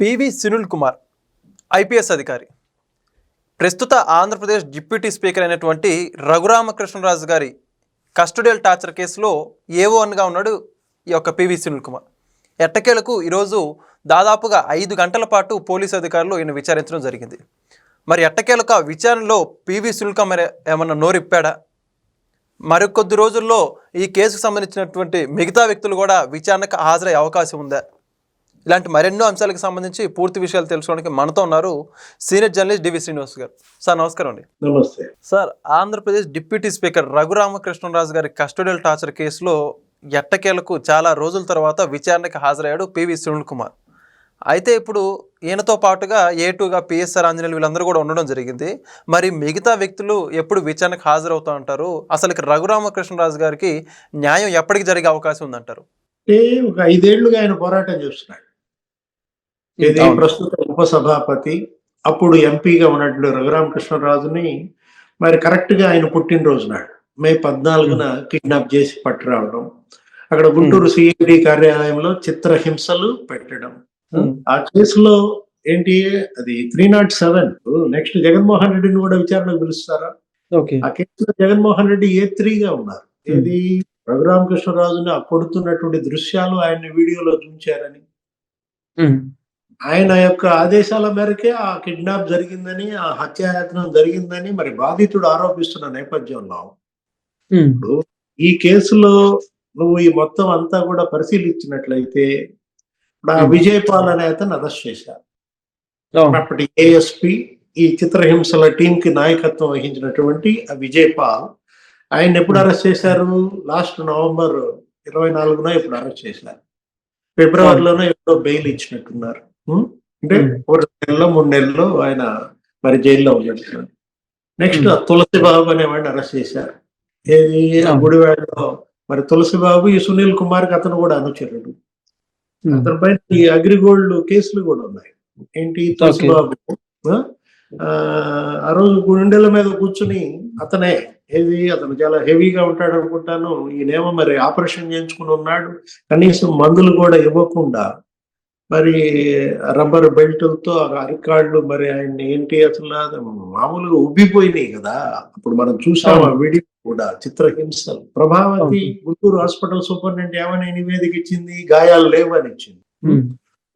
PV Sunil Kumar IPS అధికారి ప్రస్తుత Andhra Pradesh deputy speaker అయినటువంటి రఘురామకృష్ణరాజు గారి కస్టోడియల్ టార్చర్ కేసులో ఏఓ1గా ఉన్నాడు ఈ యొక్క పివి సునీల్ కుమార్. ఎట్టకేలకు ఈరోజు దాదాపుగా 5 గంటల పాటు పోలీసు అధికారులు ఈయన విచారించడం జరిగింది. మరి ఎట్టకేలకు ఆ విచారణలో పివి సునీల్ కుమార్ ఏమన్నా నోరిప్పాడా? మరికొద్ది రోజుల్లో ఈ కేసుకు సంబంధించినటువంటి మిగతా వ్యక్తులు కూడా విచారణకు హాజరయ్యే అవకాశం ఉందా? ఇలాంటి మరెన్నో అంశాలకు సంబంధించి పూర్తి విషయాలు తెలుసుకోవడానికి మనతో ఉన్నారు సీనియర్ జర్నలిస్ట్ డివి శ్రీనివాస్ గారు. సార్ నమస్కారం అండి. నమస్తే sir, Andhra Pradesh deputy speaker Raghuramakrishnaraju గారి కస్టోడియల్ టార్చర్ కేసులో ఎట్టకేలకు చాలా రోజుల తర్వాత విచారణకు హాజరయ్యాడు పివి సునీల్ కుమార్. అయితే ఇప్పుడు ఈయనతో పాటుగా ఏ2గా పిఎస్ఆర్ ఆంజనేయులు వీళ్ళందరూ కూడా ఉండడం జరిగింది. మరి మిగతా వ్యక్తులు ఎప్పుడు విచారణకు హాజరవుతూ ఉంటారు? అసలు రఘురామకృష్ణరాజు గారికి న్యాయం ఎప్పటికి జరిగే అవకాశం ఉందంటారు? ఒక 5 ఏళ్లుగా ఆయన పోరాటం చేస్తున్నాడు. ఇది ప్రస్తుత ఉపసభాపతి, అప్పుడు ఎంపీగా ఉన్నట్లు రఘురామకృష్ణరాజుని మరి కరెక్ట్ గా ఆయన పుట్టినరోజు నాడు మే 14న కిడ్నాప్ చేసి పట్టురావడం, అక్కడ గుంటూరు సిఐడి కార్యాలయంలో చిత్రహింసలు పెట్టడం. ఆ కేసులో ఏంటి, అది 307. నెక్స్ట్ జగన్మోహన్ రెడ్డిని కూడా విచారణకు పిలుస్తారా? ఆ కేసులో జగన్మోహన్ రెడ్డి A3గా ఉన్నారు. ఇది రఘురామకృష్ణరాజుని కొడుతున్నటువంటి దృశ్యాలు ఆయన వీడియోలో చూపించారని, ఆయన యొక్క ఆదేశాల మేరకే ఆ కిడ్నాప్ జరిగిందని, ఆ హత్యాయత్నం జరిగిందని మరి బాధితుడు ఆరోపిస్తున్న నేపథ్యంలో ఇప్పుడు ఈ కేసులో నువ్వు ఈ మొత్తం అంతా కూడా పరిశీలించినట్లయితే ఇప్పుడు ఆ విజయపాల్ అనే అతను అరెస్ట్ చేశారు. అప్పటి ఏఎస్పి, ఈ చిత్రహింసల టీం కి నాయకత్వం వహించినటువంటి ఆ విజయపాల్, ఆయన ఎప్పుడు అరెస్ట్ చేశారు? లాస్ట్ నవంబర్ 24న ఎప్పుడు అరెస్ట్ చేశారు. ఫిబ్రవరిలోనే ఎప్పుడో బెయిల్ ఇచ్చినట్టున్నారు. అంటే 2 నెలలో 3 నెలల్లో ఆయన మరి జైల్లో ఉన్నట్టున్నారు. నెక్స్ట్ తులసిబాబు అనేవాడిని అరెస్ట్ చేశారు. ఏది గుడివాడలో మరి తులసిబాబు, ఈ సునీల్ కుమార్ కి అతను కూడా అనుచరుడు. అతని పైన ఈ అగ్రిగోల్డ్ కేసులు కూడా ఉన్నాయి. ఏంటి, తులసిబాబు ఆ రోజు గుండెల మీద కూర్చుని అతనే అతను చాలా హెవీగా ఉంటాడు అనుకుంటాను, ఈయనేమో మరి ఆపరేషన్ చేయించుకుని ఉన్నాడు, కనీసం మందులు కూడా ఇవ్వకుండా మరి రబ్బర్ బెల్ట్లతో అరికాళ్ళు మరి ఆయన ఏంటి అసలు మామూలుగా ఉబ్బిపోయినాయి కదా. అప్పుడు మనం చూసాం ఆ వీడియో కూడా, చిత్రహింసలు. ప్రభావతి గుంటూరు హాస్పిటల్ సూపరింటెండెంట్ ఏమని నివేదిక ఇచ్చింది? గాయాలు లేవు అని ఇచ్చింది.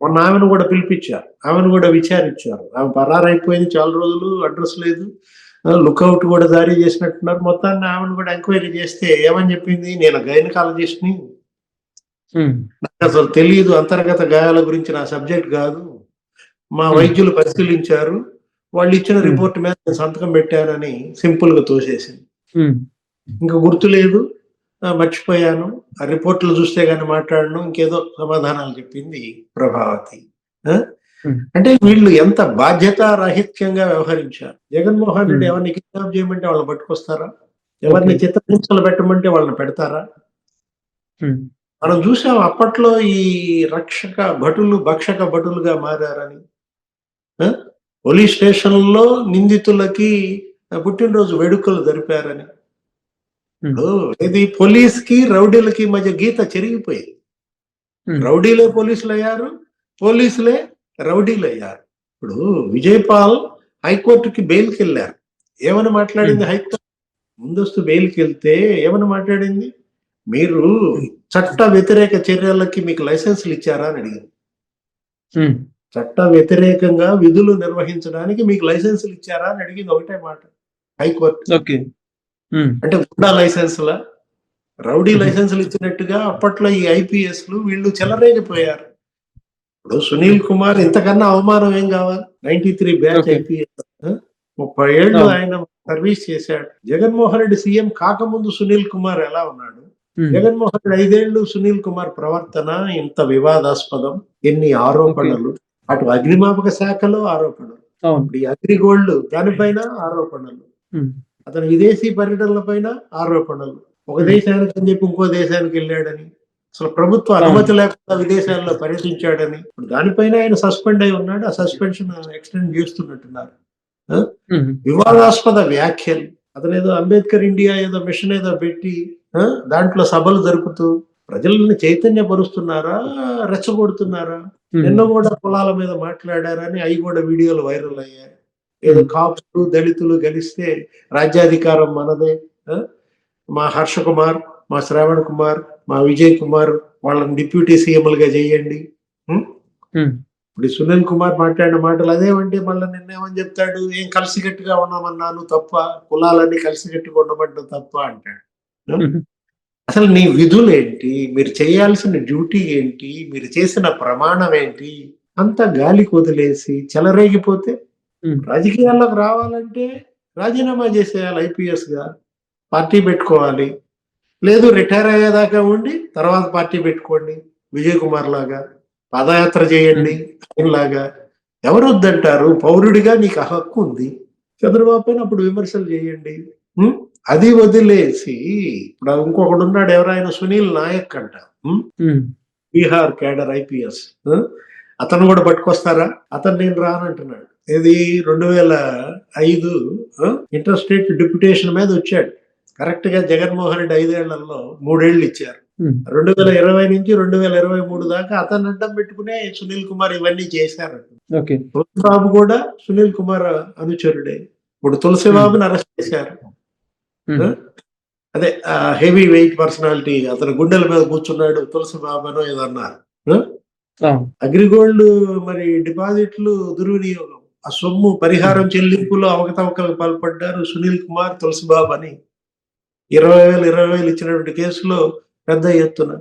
మొన్న ఆమెను కూడా పిలిపించారు, ఆమెను కూడా విచారించారు. ఆమె పరారైపోయింది చాలా రోజులు, అడ్రస్ లేదు, లుకౌట్ కూడా జారీ చేసినట్టున్నారు. మొత్తాన్ని ఆమెను కూడా ఎంక్వైరీ చేస్తే ఏమని చెప్పింది? నేను గైనకాలజిస్ట్ని, నాకు అసలు తెలియదు, అంతర్గత గాయాల గురించి నా సబ్జెక్ట్ కాదు, మా వైద్యులు పరిశీలించారు, వాళ్ళు ఇచ్చిన రిపోర్ట్ మీద నేను సంతకం పెట్టానని సింపుల్ గా తోసేసింది. ఇంకా గుర్తు లేదు, మర్చిపోయాను, ఆ రిపోర్ట్లు చూస్తే గానీ మాట్లాడను, ఇంకేదో సమాధానాలు చెప్పింది ప్రభావతి. అంటే వీళ్ళు ఎంత బాధ్యత రాహిత్యంగా వ్యవహరించారు. జగన్మోహన్ రెడ్డి ఎవరిని కిడ్నాప్ చేయమంటే వాళ్ళని పట్టుకొస్తారా? ఎవరిని చిత్రహింసలు పెట్టమంటే వాళ్ళని పెడతారా? మనం చూసాం అప్పట్లో ఈ రక్షక భటులు భక్షక భటులుగా మారారని. పోలీస్ స్టేషన్లో నిందితులకి పుట్టినరోజు వేడుకలు జరిపారని. ఇది పోలీస్ కి రౌడీలకి మధ్య గీత చెరిగిపోయింది. రౌడీలే పోలీసులు అయ్యారు, పోలీసులే రౌడీలు అయ్యారు. ఇప్పుడు విజయపాల్ హైకోర్టుకి బెయిల్కి వెళ్ళారు. ఏమని మాట్లాడింది హైకోర్టు? ముందస్తు బెయిల్కి వెళ్తే ఏమని మాట్లాడింది? మీరు చట్ట వ్యతిరేక చర్యలకి మీకు లైసెన్సులు ఇచ్చారా అని అడిగింది. చట్ట వ్యతిరేకంగా విధులు నిర్వహించడానికి మీకు లైసెన్సులు ఇచ్చారా అని అడిగింది. ఒకటే మాట హైకోర్టు. అంటే గుండా లైసెన్సులా, రౌడీ లైసెన్సులు ఇచ్చినట్టుగా అప్పట్లో ఈ ఐపీఎస్లు వీళ్ళు చెలరేగిపోయారు. ఇప్పుడు సునీల్ కుమార్ ఇంతకన్నా అవమానం ఏం కావాలి? 93 బ్యాచ్ ఐపీఎస్, 30 ఏళ్ళు ఆయన సర్వీస్ చేశాడు. జగన్మోహన్ రెడ్డి సీఎం కాకముందు సునీల్ కుమార్ ఎలా ఉన్నాడు? జగన్మోహన్ రెడ్డి 5 ఏళ్ళు సునీల్ కుమార్ ప్రవర్తన ఇంత వివాదాస్పదం, ఎన్ని ఆరోపణలు, అటు అగ్నిమాపక శాఖలో ఆరోపణలు, ఈ అగ్రిగోల్డ్ దానిపైన ఆరోపణలు, అతను విదేశీ పర్యటనల పైన ఆరోపణలు, ఒక దేశానికి అని చెప్పి ఇంకో దేశానికి వెళ్ళాడని, అసలు ప్రభుత్వ అనుమతి లేకుండా విదేశాల్లో పర్యటించాడని, దానిపైన ఆయన సస్పెండ్ అయి ఉన్నాడు. ఆ సస్పెన్షన్ ఎక్స్టెండ్ చేస్తున్నట్టున్నారు. వివాదాస్పద వ్యాఖ్యలు, అతను ఏదో అంబేద్కర్ ఇండియా ఏదో మిషన్ ఏదో పెట్టి దాంట్లో సభలు జరుపుతూ ప్రజల్ని చైతన్యపరుస్తున్నారా, రెచ్చగొడుతున్నారా? నిన్న కూడా కులాల మీద మాట్లాడారని అవి కూడా వీడియోలు వైరల్ అయ్యాయి. ఏదో కాపులు దళితులు గెలిస్తే రాజ్యాధికారం మనదే, మా హర్ష కుమార్, మా శ్రావణ్ కుమార్, మా విజయ్ కుమార్ వాళ్ళని డిప్యూటీ సీఎంలుగా చేయండి. ఇప్పుడు సునీల్ కుమార్ మాట్లాడిన మాటలు అదేమంటే మళ్ళీ నిన్నేమని చెప్తాడు, ఏం కలిసికట్టుగా ఉన్నామన్నాను తప్ప, కులాలన్నీ కలిసికట్టుగా ఉండమంటాం తప్ప అంటాడు. అసలు నీ విధులేంటి, మీరు చేయాల్సిన డ్యూటీ ఏంటి, మీరు చేసిన ప్రమాణం ఏంటి, అంతా గాలికి వదిలేసి చెలరేగిపోతే రాజకీయాల్లోకి రావాలంటే రాజీనామా చేసేయాలి ఐపీఎస్ గా, పార్టీ పెట్టుకోవాలి. లేదు రిటైర్ అయ్యేదాకా ఉండి తర్వాత పార్టీ పెట్టుకోండి, విజయ్ కుమార్ లాగా పాదయాత్ర చేయండి లాగా. ఎవరు వద్దంటారు? పౌరుడిగా నీకు ఆ హక్కు ఉంది. చంద్రబాబు పైన అప్పుడు విమర్శలు చేయండి. అది వదిలేసి ఇప్పుడు ఇంకొకడు ఉన్నాడు, ఎవరైనా సునీల్ నాయక్ అంట, బీహార్ క్యాడర్ ఐపీఎస్, అతను కూడా పట్టుకొస్తారా? అతను నేను రానంటున్నాడు. ఇది 2005 ఇంటర్ స్టేట్ డిప్యుటేషన్ మీద వచ్చాడు. కరెక్ట్ గా జగన్మోహన్ రెడ్డి 5 ఏళ్లలో 3 ఏళ్ళు ఇచ్చారు. 2020 నుంచి 2023 దాకా అతను అడ్డం పెట్టుకునే సునీల్ కుమార్ ఇవన్నీ చేశారు. తులసిబాబు కూడా సునీల్ కుమార్ అనుచరుడే. ఇప్పుడు తులసిబాబుని అరెస్ట్ చేశారు. అదే హెవీ వెయిట్ పర్సనాలిటీ, అతను గుండెల మీద కూర్చున్నాడు తులసిబాబు అనో ఏదన్నారు. అగ్రిగోల్డ్ మరి డిపాజిట్లు దుర్వినియోగం, ఆ సొమ్ము పరిహారం చెల్లింపులో అవకతవకలకు పాల్పడ్డారు సునీల్ కుమార్, తులసిబాబు అని 20,000 ఇచ్చినటువంటి కేసులో పెద్ద ఎత్తున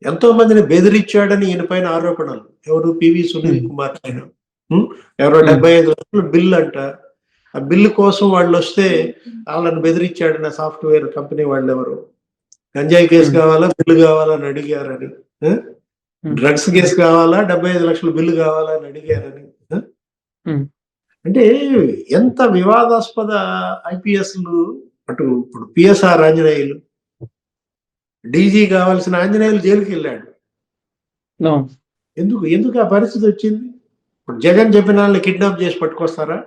ఎంతో మందిని బెదిరించాడని ఈయన పైన ఆరోపణలు. ఎవరు? పివి సునీల్ కుమార్ పైన. ఎవరో 75 లక్షల బిల్లు అంట. ఆ బిల్లు కోసం వాళ్ళు వస్తే వాళ్ళని బెదిరించాడన్న సాఫ్ట్వేర్ కంపెనీ వాళ్ళు ఎవరు, గంజాయి కేసు కావాలా, బిల్లు కావాలని అడిగారని, డ్రగ్స్ కేసు కావాలా, 75 లక్షల బిల్లు కావాలని అడిగారని. అంటే ఎంత వివాదాస్పద ఐపీఎస్లు. అటు ఇప్పుడు పిఎస్ఆర్ ఆంజనేయులు, డీజీ కావాల్సిన ఆంజనేయులు జైలుకి వెళ్ళాడు. ఎందుకు ఆ పరిస్థితి వచ్చింది? ఇప్పుడు జగన్ చెప్పిన వాళ్ళని కిడ్నాప్ చేసి పట్టుకొస్తారా?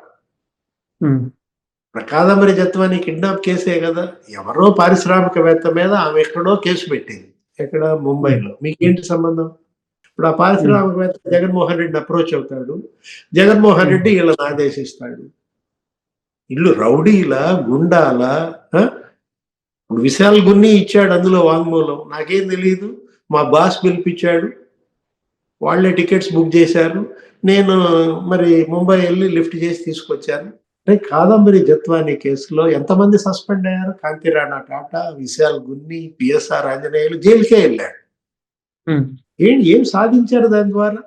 కాదంబరి జత్వాని కిడ్నాప్ కేసే కదా. ఎవరో పారిశ్రామికవేత్త మీద ఆమె ఎక్కడో కేసు పెట్టింది, ఎక్కడ? ముంబైలో. మీకేంటి సంబంధం? ఇప్పుడు ఆ పారిశ్రామికవేత్త జగన్మోహన్ రెడ్డిని అప్రోచ్ అవుతాడు, జగన్మోహన్ రెడ్డి వీళ్ళని ఆదేశిస్తాడు. ఇల్లు రౌడీలా, గుండాలా? ఇప్పుడు విశాల్ గున్ని ఇచ్చాడు అందులో వాంగ్మూలం, నాకేం తెలియదు, మా బాస్ పిలిపించాడు, వాళ్లే టికెట్స్ బుక్ చేశారు, నేను మరి ముంబై వెళ్ళి లిఫ్ట్ చేసి తీసుకొచ్చాను. అంటే కాదంబరి జత్వాని కేసులో ఎంతమంది సస్పెండ్ అయ్యారు? కాంతిరాణా టాటా, విశాల్ గున్ని, పిఎస్ఆర్ ఆంజనేయులు జైలుకే వెళ్ళాడు. ఏం సాధించారు దాని ద్వారా?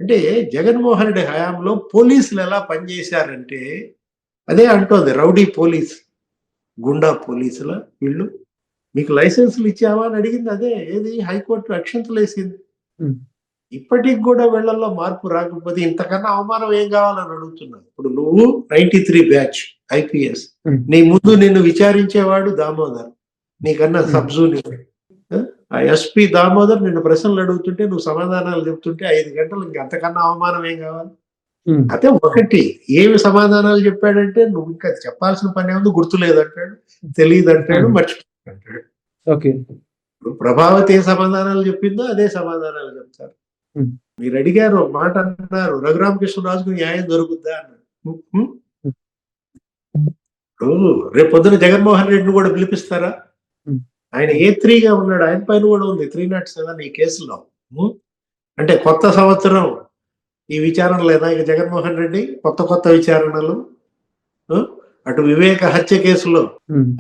అంటే జగన్మోహన్ రెడ్డి హయాంలో పోలీసులు ఎలా పనిచేశారంటే, అదే అంటోంది రౌడీ పోలీస్, గుండా పోలీసుల వీళ్ళు. మీకు లైసెన్సులు ఇచ్చావా అని అడిగింది. అదే ఏది హైకోర్టు అక్షంతలు వేసింది. ఇప్పటికి కూడా వీళ్ళల్లో మార్పు రాకపోతే ఇంతకన్నా అవమానం ఏం కావాలని అడుగుతున్నాను. ఇప్పుడు నువ్వు 93 బ్యాచ్ ఐపీఎస్, నీ ముందు నిన్ను విచారించేవాడు దామోదర్, నీకన్నా సబ్ జూనియర్. ఆ ఎస్పీ దామోదర్ నిన్ను ప్రశ్నలు అడుగుతుంటే నువ్వు సమాధానాలు చెప్తుంటే 5 గంటలు, ఇంకంతకన్నా అవమానం ఏం కావాలి? అదే ఒకటి, ఏమి సమాధానాలు చెప్పాడంటే, నువ్వు ఇంకా చెప్పాల్సిన పని ఏముంది, గుర్తులేదంటాడు, తెలియదు అంటాడు, మర్చిపోతాడు. ప్రభావతి ఏ సమాధానాలు చెప్పిందో అదే సమాధానాలు చెప్తారు. మీరు అడిగారు, ఒక మాట అన్నారు, రఘురామకృష్ణరాజుకు న్యాయం దొరుకుద్దా అన్నారు. రేపు పొద్దున జగన్మోహన్ రెడ్డిని కూడా పిలిపిస్తారా? ఆయన A3గా ఉన్నాడు, ఆయన పైన కూడా ఉంది 307 ఈ కేసులో. అంటే కొత్త సంవత్సరం ఈ విచారణ లేదా ఇక జగన్మోహన్ రెడ్డి కొత్త విచారణలు. అటు వివేక హత్య కేసులో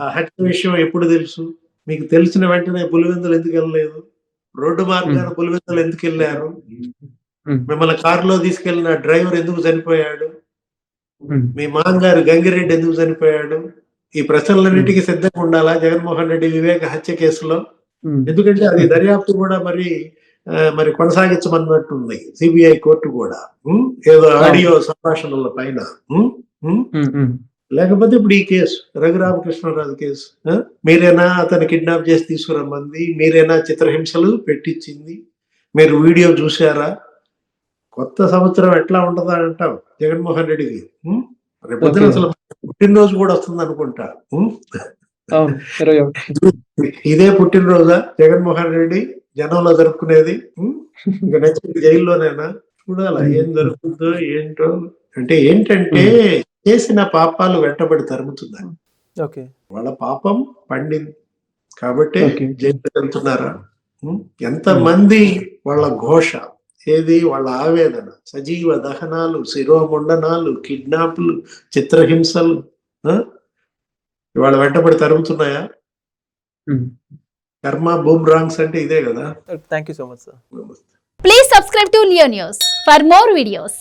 ఆ హత్య విషయం ఎప్పుడు తెలుసు మీకు? తెలిసిన వెంటనే పులివెందులు ఎందుకు వెళ్ళలేదు? రోడ్డు మార్గాన పులివెందులు ఎందుకు వెళ్ళారు? మిమ్మల్ని కారులో తీసుకెళ్లిన డ్రైవర్ ఎందుకు చనిపోయాడు? మీ మామగారు గంగిరెడ్డి ఎందుకు చనిపోయాడు? ఈ ప్రశ్నలన్నిటికీ సిద్ధంగా ఉండాలా జగన్మోహన్ రెడ్డి వివేక హత్య కేసులో? ఎందుకంటే అది దర్యాప్తు కూడా మరి కొనసాగించమన్నట్టుంది సిబిఐ కోర్టు కూడా, ఏదో ఆడియో సంభాషణల పైన. లేకపోతే ఇప్పుడు ఈ కేసు రఘురామకృష్ణరాజు కేసు, మీరేనా అతను కిడ్నాప్ చేసి తీసుకురమ్మంది? మీరేనా చిత్రహింసలు పెట్టించింది? మీరు వీడియో చూసారా? కొత్త సంవత్సరం ఎట్లా ఉంటుందా అంటావు జగన్మోహన్ రెడ్డికి. రేపు అసలు పుట్టినరోజు కూడా వస్తుంది అనుకుంటా. ఇదే పుట్టినరోజా జగన్మోహన్ రెడ్డి? జనంలో జరుపుకునేది. ఇంకా నెక్స్ట్ జైల్లోనేనా? చూడాలా ఏం జరుగుతుందో ఏంటో. అంటే ఏంటంటే చేసిన పాపాలు వెంటబడి తరుముతున్నాయి. ఓకే. వాళ్ళ పాపం పండింది కాబట్టి Okay. జైలుకి వెళ్తున్నారా? ఎంతమంది వాళ్ళ ఘోష ఏది, వాళ్ళ ఆవేదన, సజీవ దహనాలు, శిరోముండనాలు, కిడ్నాప్లు, చిత్రహింసలు ఇవాళ వెంటబడి తరుగుతున్నాయా? కర్మ బూమ్రాంగ్స్ అంటే ఇదే కదా. Thank you so much sir. Please subscribe to Leo News for more videos.